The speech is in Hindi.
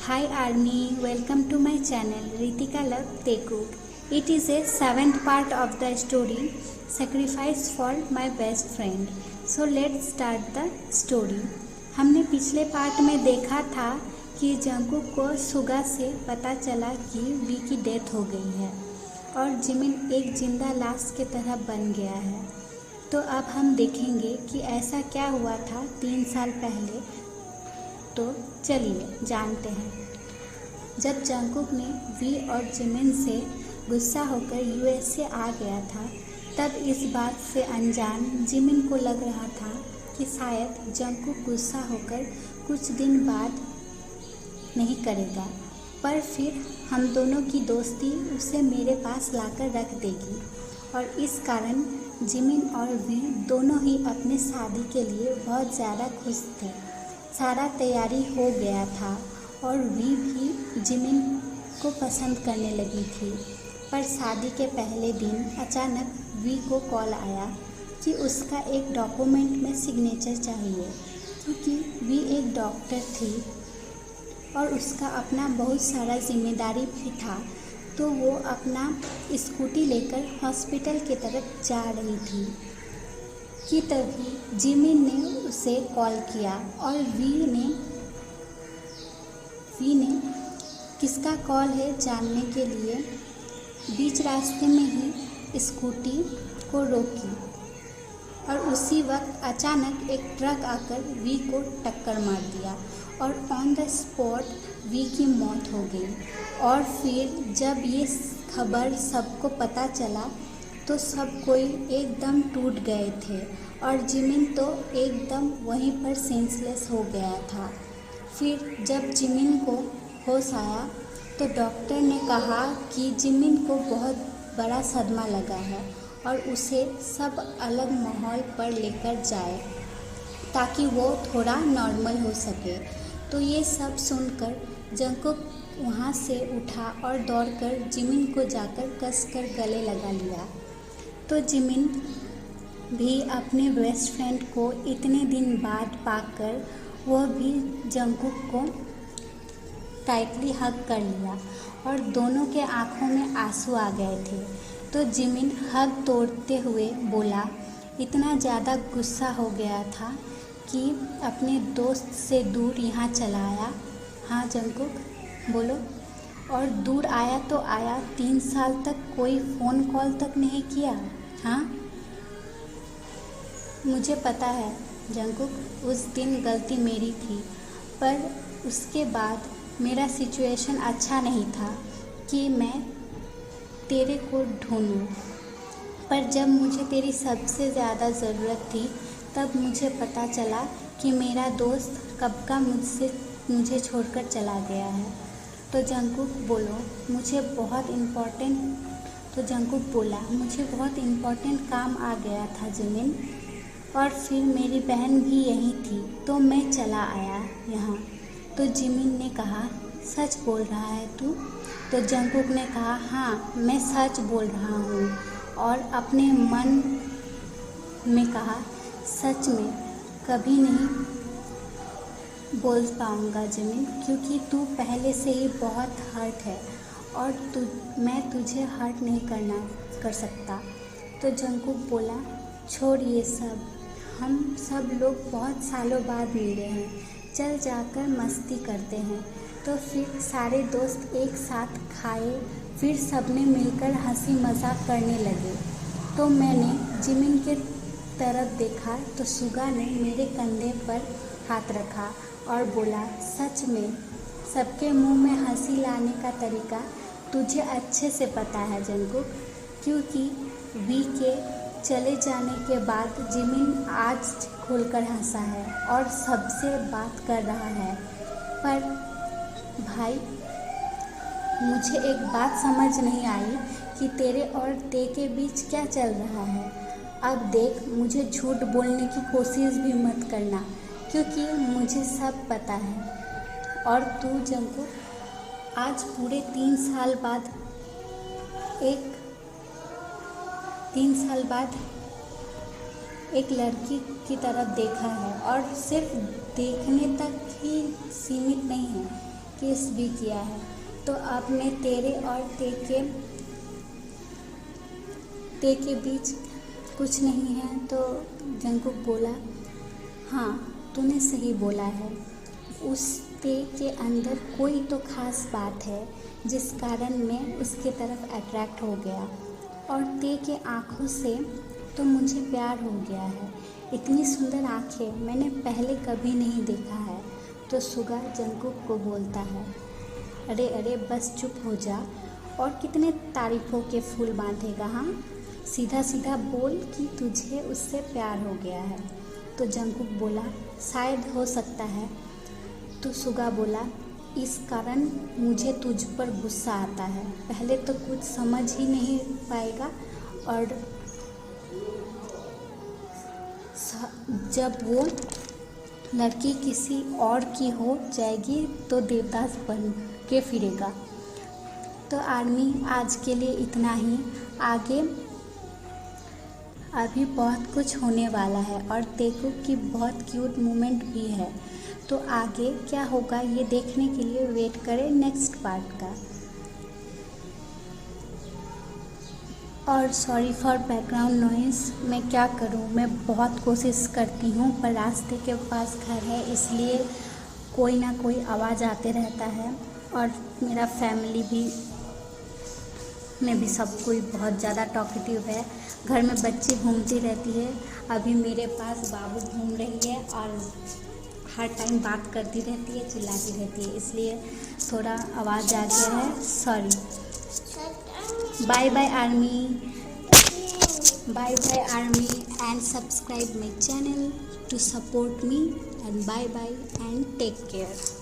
Hi Army, welcome to my channel Ritika Love Teku. It is a seventh part of the story Sacrifice for my best friend. So let's start the story. हमने पिछले पार्ट में देखा था कि जंगकुक को सुगा से पता चला कि वी की डेथ हो गई है और जिमिन एक जिंदा लाश की तरह बन गया है। तो अब हम देखेंगे कि ऐसा क्या हुआ था 3 साल पहले। तो चलिए जानते हैं। जब जंगकुक ने वी और जिमिन से गुस्सा होकर यूएसए आ गया था, तब इस बात से अनजान जिमिन को लग रहा था कि शायद जंगकुक गुस्सा होकर कुछ दिन बाद नहीं करेगा, पर फिर हम दोनों की दोस्ती उसे मेरे पास लाकर रख देगी। और इस कारण जिमिन और वी दोनों ही अपने शादी के लिए बहुत ज़्यादा खुश थे। सारा तैयारी हो गया था और वी भी जिमिन को पसंद करने लगी थी। पर शादी के पहले दिन अचानक वी को कॉल आया कि उसका एक डॉक्यूमेंट में सिग्नेचर चाहिए, क्योंकि वी एक डॉक्टर थी और उसका अपना बहुत सारा जिम्मेदारी भी था। तो वो अपना स्कूटी लेकर हॉस्पिटल की तरफ जा रही थी कि तभी जिमिन ने उसे कॉल किया और वी ने किसका कॉल है जानने के लिए बीच रास्ते में ही स्कूटी को रोकी और उसी वक्त अचानक एक ट्रक आकर वी को टक्कर मार दिया और ऑन द स्पॉट वी की मौत हो गई। और फिर जब ये खबर सबको पता चला तो सब कोई एकदम टूट गए थे और जिमिन तो एकदम वहीं पर सेंसलेस हो गया था। फिर जब जिमिन को होश आया तो डॉक्टर ने कहा कि जिमिन को बहुत बड़ा सदमा लगा है और उसे सब अलग माहौल पर लेकर जाए ताकि वो थोड़ा नॉर्मल हो सके। तो ये सब सुनकर जंगकुक वहाँ से उठा और दौड़कर जिमिन को जाकर कसकर गले लगा लिया। तो जिमिन भी अपने बेस्ट फ्रेंड को इतने दिन बाद पाकर वह भी जंगकुक को टाइटली हग कर लिया और दोनों के आँखों में आंसू आ गए थे। तो जिमिन हग तोड़ते हुए बोला, इतना ज़्यादा गुस्सा हो गया था कि अपने दोस्त से दूर यहाँ चला आया। हाँ जंगकुक बोलो। और दूर आया तो आया, 3 साल तक कोई फ़ोन कॉल तक नहीं किया। हाँ मुझे पता है जंगकुक, उस दिन गलती मेरी थी, पर उसके बाद मेरा सिचुएशन अच्छा नहीं था कि मैं तेरे को ढूंढूं। पर जब मुझे तेरी सबसे ज़्यादा ज़रूरत थी तब मुझे पता चला कि मेरा दोस्त कब का मुझे छोड़कर चला गया है। तो जंगकुक बोला मुझे बहुत इम्पोर्टेंट काम आ गया था जिमिन, और फिर मेरी बहन भी यहीं थी तो मैं चला आया यहाँ। तो जिमिन ने कहा, सच बोल रहा है तू? तो जंगकुक ने कहा, हाँ मैं सच बोल रहा हूँ। और अपने मन में कहा, सच में कभी नहीं बोल पाऊँगा जिमिन, क्योंकि तू पहले से ही बहुत हर्ट है और मैं तुझे हर्ट नहीं कर सकता। तो जंगकुक बोला, छोड़ ये सब, हम सब लोग बहुत सालों बाद मिले हैं, चल जाकर मस्ती करते हैं। तो फिर सारे दोस्त एक साथ खाए, फिर सबने मिलकर हंसी मजाक करने लगे। तो मैंने जिमिन के तरफ देखा तो सुगा ने मेरे कंधे पर हाथ रखा और बोला, सच में सबके मुंह में हंसी लाने का तरीका तुझे अच्छे से पता है जंगकुक, क्योंकि वी के चले जाने के बाद जिमिन आज खुलकर हंसा है और सबसे बात कर रहा है। पर भाई मुझे एक बात समझ नहीं आई कि तेरे और ते के बीच क्या चल रहा है। अब देख, मुझे झूठ बोलने की कोशिश भी मत करना, क्योंकि मुझे सब पता है। और तू जंगकुक आज पूरे 3 साल बाद एक लड़की की तरफ देखा है, और सिर्फ देखने तक ही सीमित नहीं है किस भी किया है, तो अब मैं तेरे और ते के बीच कुछ नहीं है। तो जंगकुक बोला, हाँ तूने सही बोला है, उस ते के अंदर कोई तो ख़ास बात है जिस कारण मैं उसके तरफ अट्रैक्ट हो गया, और ते के आँखों से तो मुझे प्यार हो गया है। इतनी सुंदर आँखें मैंने पहले कभी नहीं देखा है। तो सुगा जंगकुक को बोलता है, अरे अरे बस चुप हो जा, और कितने तारीफ़ों के फूल बांधेगा। हाँ, सीधा सीधा बोल कि तुझे उससे प्यार हो गया है। तो जंगकुक बोला, शायद हो सकता है। तो सुगा बोला, इस कारण मुझे तुझ पर गुस्सा आता है। पहले तो कुछ समझ ही नहीं पाएगा, और जब वो लड़की किसी और की हो जाएगी तो देवदास बन के फिरेगा। तो आर्मी आज के लिए इतना ही। आगे अभी बहुत कुछ होने वाला है, और तेकुक की बहुत क्यूट मोमेंट भी है। तो आगे क्या होगा ये देखने के लिए वेट करें नेक्स्ट पार्ट का। और सॉरी फॉर बैकग्राउंड नॉइज़, मैं क्या करूं, मैं बहुत कोशिश करती हूं, पर रास्ते के पास घर है इसलिए कोई ना कोई आवाज़ आते रहता है। और मेरा फैमिली में भी सब कोई बहुत ज़्यादा टॉकेटिव है। घर में बच्ची घूमती रहती है, अभी मेरे पास बाबू घूम रही है और हर टाइम बात करती रहती है, चिल्लाती रहती है, इसलिए थोड़ा आवाज़ आ गया है, sorry. Bye bye army, bye bye army, and subscribe my channel to support me, and bye bye and take care.